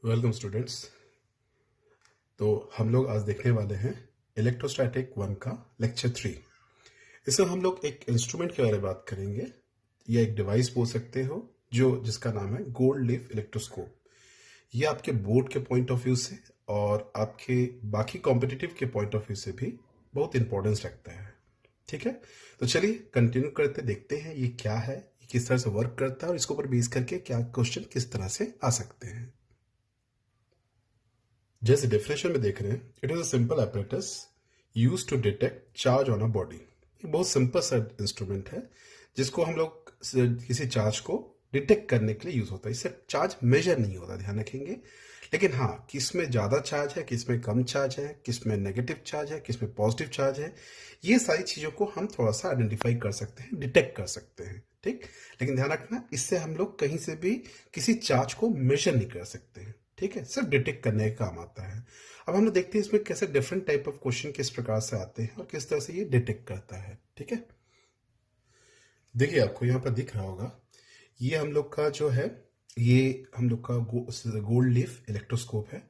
Welcome students. तो हम लोग आज देखने वाले हैं इलेक्ट्रोस्टैटिक 1 का लेक्चर 3। इसमें हम लोग एक इंस्ट्रूमेंट के बारे में बात करेंगे या एक डिवाइस बोल सकते हो जो जिसका नाम है गोल्ड लीफ इलेक्ट्रोस्कोप। ये आपके बोर्ड के पॉइंट ऑफ व्यू से और आपके बाकी कॉम्पिटिटिव के पॉइंट ऑफ व्यू से भी बहुत इंपॉर्टेंस रखता है। ठीक है, तो चलिए कंटिन्यू करते देखते हैं ये क्या है, ये किस तरह से वर्क करता है और इसके ऊपर बेस करके क्या क्वेश्चन किस तरह से आ सकते हैं। जैसे डेफिनेशन में देख रहे हैं, it is a simple apparatus use to detect charge on a body. एक बहुत सिंपल सा इंस्ट्रूमेंट है जिसको हम लोग किसी चार्ज को डिटेक्ट करने के लिए यूज होता है। इससे चार्ज मेजर नहीं होता, ध्यान रखेंगे। लेकिन हाँ, किस में ज्यादा चार्ज है, किस में कम चार्ज है, किस में नेगेटिव चार्ज है, किस में पॉजिटिव चार्ज है, ये सारी चीजों को हम थोड़ा सा आइडेंटिफाई कर सकते हैं, डिटेक्ट कर सकते हैं। ठीक, लेकिन ध्यान रखना, इससे हम लोग कहीं से भी किसी चार्ज को मेजर नहीं कर सकते हैं। ठीक है, सिर्फ डिटेक्ट करने का काम आता है। अब हम लोग देखते हैं इसमें कैसे डिफरेंट टाइप ऑफ क्वेश्चन किस प्रकार से आते हैं और किस तरह से ये डिटेक्ट करता है। ठीक है, देखिए आपको यहाँ पर दिख रहा होगा, ये हम लोग का जो है, ये हम लोग का गोल्ड लीफ इलेक्ट्रोस्कोप है।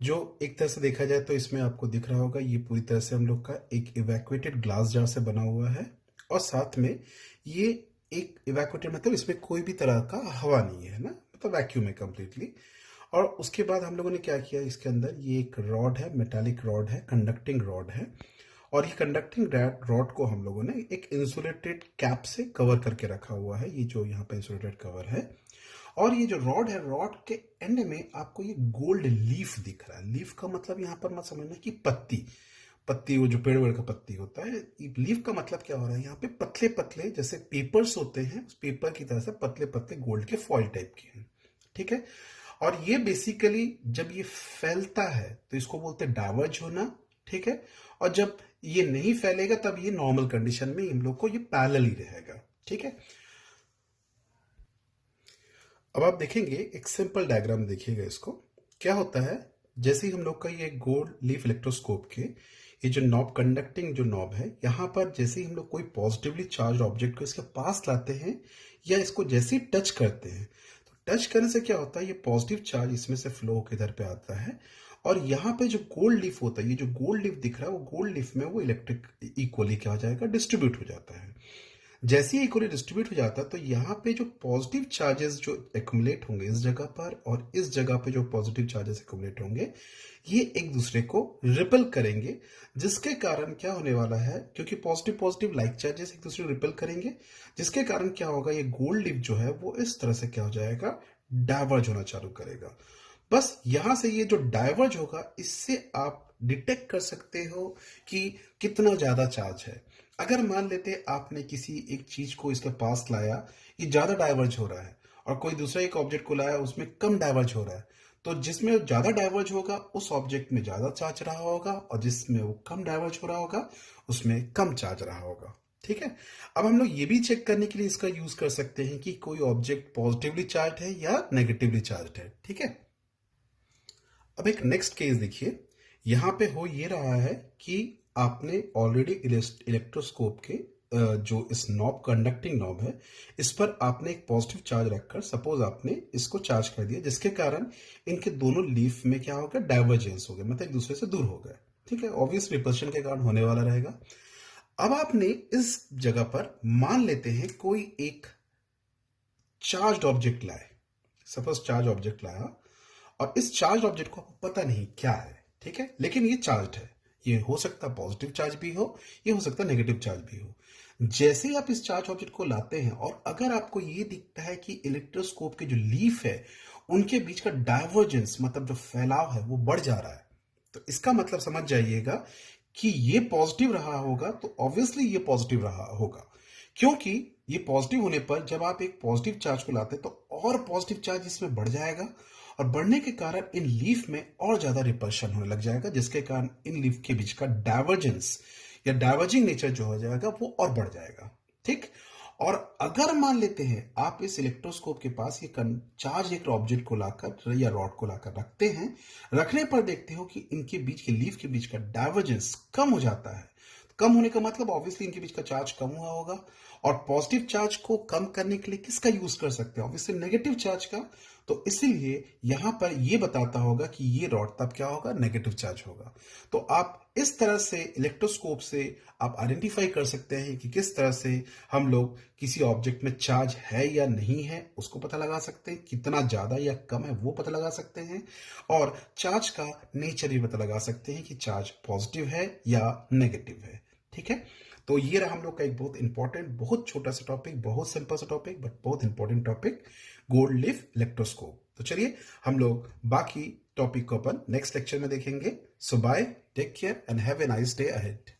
जो एक तरह से देखा जाए तो इसमें आपको दिख रहा होगा, ये पूरी तरह से हम लोग का एक इवैक्यूएटेड ग्लास जार से बना हुआ है और साथ में ये एक इवैक्यूएटेड मतलब इसमें कोई भी तरह का हवा नहीं है ना, मतलब वैक्यूम है कंप्लीटली। और उसके बाद हम लोगों ने क्या किया, इसके अंदर ये एक रॉड है, मेटालिक रॉड है, कंडक्टिंग रॉड है। और ये कंडक्टिंग रॉड को हम लोगों ने एक इंसुलेटेड कैप से कवर करके रखा हुआ है। ये जो यहाँ पे इंसुलेटेड कवर है और ये जो रॉड है, रॉड के एंड में आपको ये गोल्ड लीफ दिख रहा है। लीफ का मतलब यहाँ पर मत समझना कि पत्ती पत्ती, वो जो पेड़ वेड़ का पत्ती होता है। लीफ का मतलब क्या हो रहा है, यहाँ पे पतले पतले जैसे पेपर्स होते हैं, उस पेपर की तरह से पतले पतले गोल्ड के फॉइल टाइप के हैं। ठीक है, और ये बेसिकली जब ये फैलता है तो इसको बोलते हैं डाइवर्ज होना। ठीक है, और जब ये नहीं फैलेगा तब ये नॉर्मल कंडीशन में हम लोग को ये पैरेलल ही रहेगा। ठीक है, अब आप देखेंगे एक सिंपल डायग्राम देखिएगा, इसको क्या होता है। जैसे ही हम लोग का ये गोल्ड लीफ इलेक्ट्रोस्कोप के ये जो नॉब, कंडक्टिंग जो नॉब है, यहाँ पर जैसे ही हम लोग कोई पॉजिटिवली चार्ज ऑब्जेक्ट को इसके पास लाते हैं या इसको जैसे ही टच करते हैं, तो टच करने से क्या होता है, ये पॉजिटिव चार्ज इसमें से फ्लो होकर इधर पे आता है और यहाँ पे जो गोल्ड लीफ होता है, ये जो गोल्ड लीफ दिख रहा है, वो गोल्ड लीफ में वो इलेक्ट्रिक इक्वली क्या हो जाएगा, डिस्ट्रीब्यूट हो जाता है। जैसे ही इक्वली डिस्ट्रीब्यूट हो जाता है तो यहाँ पे जो पॉजिटिव चार्जेस जो एक्युमुलेट होंगे इस जगह पर और इस जगह पे जो पॉजिटिव चार्जेस एक्युमुलेट होंगे, ये एक दूसरे को रिपेल करेंगे। जिसके कारण क्या होने वाला है, क्योंकि पॉजिटिव पॉजिटिव लाइक चार्जेस एक दूसरे को रिपेल करेंगे, जिसके कारण क्या होगा, ये गोल्ड लीफ जो है वो इस तरह से क्या हो जाएगा, डाइवर्ज होना चालू करेगा। बस यहां से ये जो डाइवर्ज होगा, इससे आप डिटेक्ट कर सकते हो कि कितना ज्यादा चार्ज है। अगर मान लेते आपने किसी एक चीज को इसके पास लाया, ये ज्यादा डाइवर्ज हो रहा है, और कोई दूसरा एक ऑब्जेक्ट को लाया, उसमें कम डाइवर्ज हो रहा है, तो जिसमें ज्यादा डाइवर्ज होगा उस ऑब्जेक्ट में ज्यादा चार्ज रहा होगा और जिसमें वो कम डाइवर्ज हो रहा होगा उसमें कम चार्ज रहा होगा। ठीक है, अब हम लोग ये भी चेक करने के लिए इसका यूज कर सकते हैं कि कोई ऑब्जेक्ट पॉजिटिवली चार्ज है या नेगेटिवली चार्ज है। ठीक है, अब एक नेक्स्ट केस देखिए, यहां पे हो ये रहा है कि आपने ऑलरेडी इलेक्ट्रोस्कोप के जो इस नॉब, कंडक्टिंग नॉब है, इस पर आपने एक पॉजिटिव चार्ज रखकर सपोज आपने इसको चार्ज कर दिया, जिसके कारण इनके दोनों लीफ में क्या होगा, डाइवर्जेंस हो गया, मतलब एक दूसरे से दूर हो गए। ठीक है, ऑब्वियस रिपल्शन के कारण होने वाला रहेगा। अब आपने इस जगह पर मान लेते हैं कोई एक चार्ज ऑब्जेक्ट लाए, सपोज चार्ज ऑब्जेक्ट लाया और इस चार्ज ऑब्जेक्ट को आपको पता नहीं क्या है। ठीक है, लेकिन ये चार्ज है, ये हो सकता पॉजिटिव चार्ज भी हो, ये हो सकता नेगेटिव चार्ज भी हो। जैसे ही आप इस चार्ज ऑब्जेक्ट को लाते हैं और अगर आपको ये दिखता है कि इलेक्ट्रोस्कोप के जो लीफ है उनके बीच का डाइवर्जेंस, मतलब जो फैलाव है वो बढ़ जा रहा है, तो इसका मतलब समझ जाइएगा कि ये पॉजिटिव रहा होगा, तो ऑब्वियसली ये पॉजिटिव रहा होगा। क्योंकि ये पॉजिटिव होने पर जब आप एक पॉजिटिव चार्ज को लाते हैं तो और पॉजिटिव चार्ज इसमें बढ़ जाएगा और बढ़ने के कारण इन लीफ में और ज्यादा रिपल्शन होने लग जाएगा, जिसके कारण इन लीफ के बीच का डाइवर्जेंस या डाइवर्जिंग नेचर जो हो जाएगा वो और बढ़ जाएगा। ठीक, और अगर मान लेते हैं आप इस इलेक्ट्रोस्कोप के पास ये चार्ज एक ऑब्जेक्ट को लाकर या रॉड को लाकर रखते हैं, रखने पर देखते हो कि इनके बीच के लीफ के बीच का डाइवर्जेंस कम हो जाता है। कम होने का मतलब ऑब्वियसली इनके बीच का चार्ज कम हुआ होगा और पॉजिटिव चार्ज को कम करने के लिए किसका यूज कर सकते हैं? ऑब्वियसली नेगेटिव चार्ज का। तो इसीलिए यहां पर ये बताता होगा कि ये रॉड तब क्या होगा, नेगेटिव चार्ज होगा। तो आप इस तरह से इलेक्ट्रोस्कोप से आप आइडेंटिफाई कर सकते हैं कि किस तरह से हम लोग किसी ऑब्जेक्ट में चार्ज है या नहीं है उसको पता लगा सकते हैं, कितना ज्यादा या कम है वो पता लगा सकते हैं, और चार्ज का नेचर भी पता लगा सकते हैं कि चार्ज पॉजिटिव है या नेगेटिव है। ठीक है, तो ये रहा हम लोग का एक बहुत इंपॉर्टेंट, बहुत छोटा सा टॉपिक, बहुत सिंपल सा टॉपिक बट बहुत important topic, gold leaf electroscope. तो चलिए हम लोग बाकी टॉपिक को अपन नेक्स्ट लेक्चर में देखेंगे। So bye, take care and have a nice day ahead.